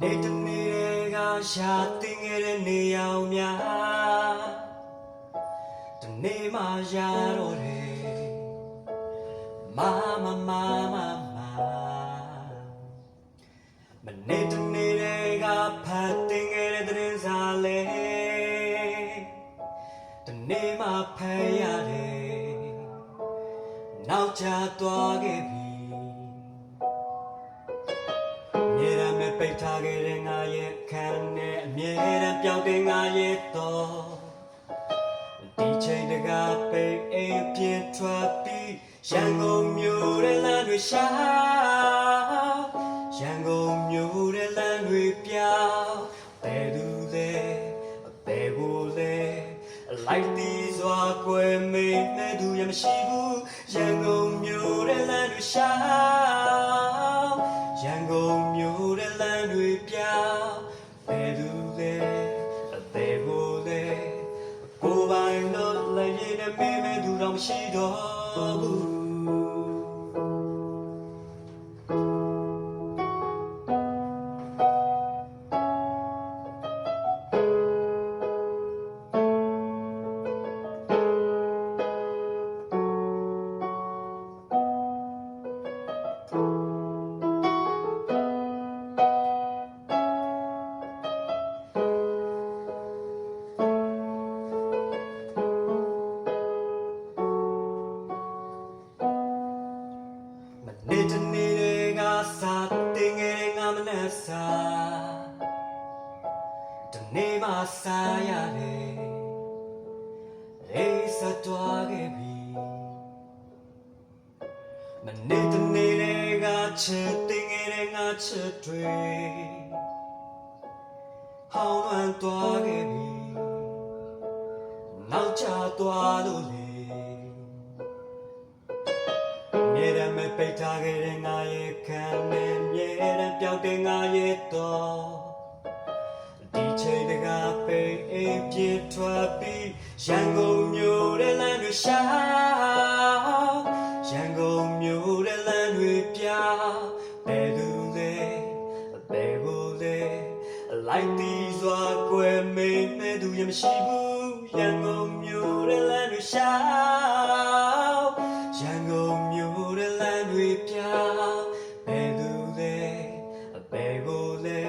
နေတနေ့ကရှာတင်ခဲ့တဲ့နေရောင်များတနေ့မှရတော့တယ်မနေတနေ့ကဖတ်တင်ခဲ့တဲ့သတင်းစာလေတနေ့မှဖတ်ရတယ်နောက်ကျသွားခဲ့ပြီပိတ်ထားခဲ့တဲ့ငါရဲ့ခန္ဓာအမြဲတမ်းပြောင်းတဲ့ငါရဲ့တော့ဒီချိန်တကားပိတ်အိမ်ပြင်းထွက်ပြီးရန်ကုန်မြို့ရဲ့လမ်းတွေရှာရန်ကုန်မြို့ရဲ့လမ်းတွေပြောင်းတဲ့သူလေတဲ့ကိုလေလိုက်တီးစွာကွယ်မေ့တဲ့သူရမရှိဘူးရန်ကုန်မြို့ရဲ့လမ်းတွေရှာရန်ကုန်မြို့ရဲ့လမ်းတွေပြောင်းဘယ်သူလဲအသေးကိုလဲကိုယ်ပိုင်တော့လည်းရင်းနဲ့မေးမဲ့သူတော့မရှိတော့ဘူးနေတနေ့ကစားတင်ငယ်ငါမနဲ့စားတနေ့မှစားရတယ်လေးစသွားခဲ့ပြီမနေတနေ့ကချစ်တင်ငယ်ငါချစ်တွေဟောင်းလွန်သွားခဲ့ပြီနောက်ကျသွားလို့မြေရမပိတ်ထားခဲ့တဲ့ငါရဲ့ခံနဲ့မြေရပြောင်းတဲ့ငါရဲ့တော့ဒီချိန်တကားပိတ်အိမ်ပြင်းထွက်ပြီးရန်ကုန်မြို့ရဲ့လမ်းတွေရှာရန်ကုန်မြို့ရဲ့လမ်းတွေပြောင်းဘယ်သူလဲဘယ်ကိုလဲလိုက်တီးစွာကွယ်မေ့မဲ့သူရမရှိဘူးရန်ကုန်မြို့ရဲ့လမ်းတွေရှာရန်ကုန်မြို့ရဲ့လမ်းတွေပြောင်းဘယ်သူလဲဘယ်ကိုလဲ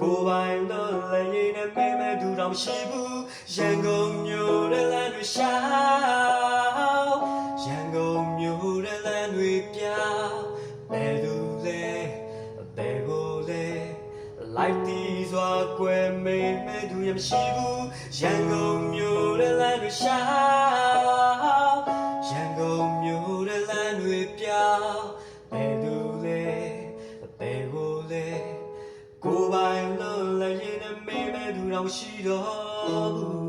ကိုယ်ပိုင်တော့လည်းရင်းနဲ့မေးမဲ့သူတော့မရှိဘူးရန်ကုန်မြို့ရဲ့လမ်းတွေရှာရန်ကုန်မြို့ရဲ့လမ်းတွေပြောင်းဘယ်သူလဲဘယ်ကိုလဲလိုက်တီးစွာကွယ်မေ့မဲ့သူရမရှိဘူးရန်ကုန်မြို့ရဲ့လမ်းတွေရှာရန်ကုန်မြို့ရဲ့လမ်းတွေပြောင်းဘယ်သူလဲဘယ်ကိုလဲကိုယ်ပိုင်လို့လည်းရင်းနဲ့မေးမဲ့သူတော့ရှိတော့ဘူး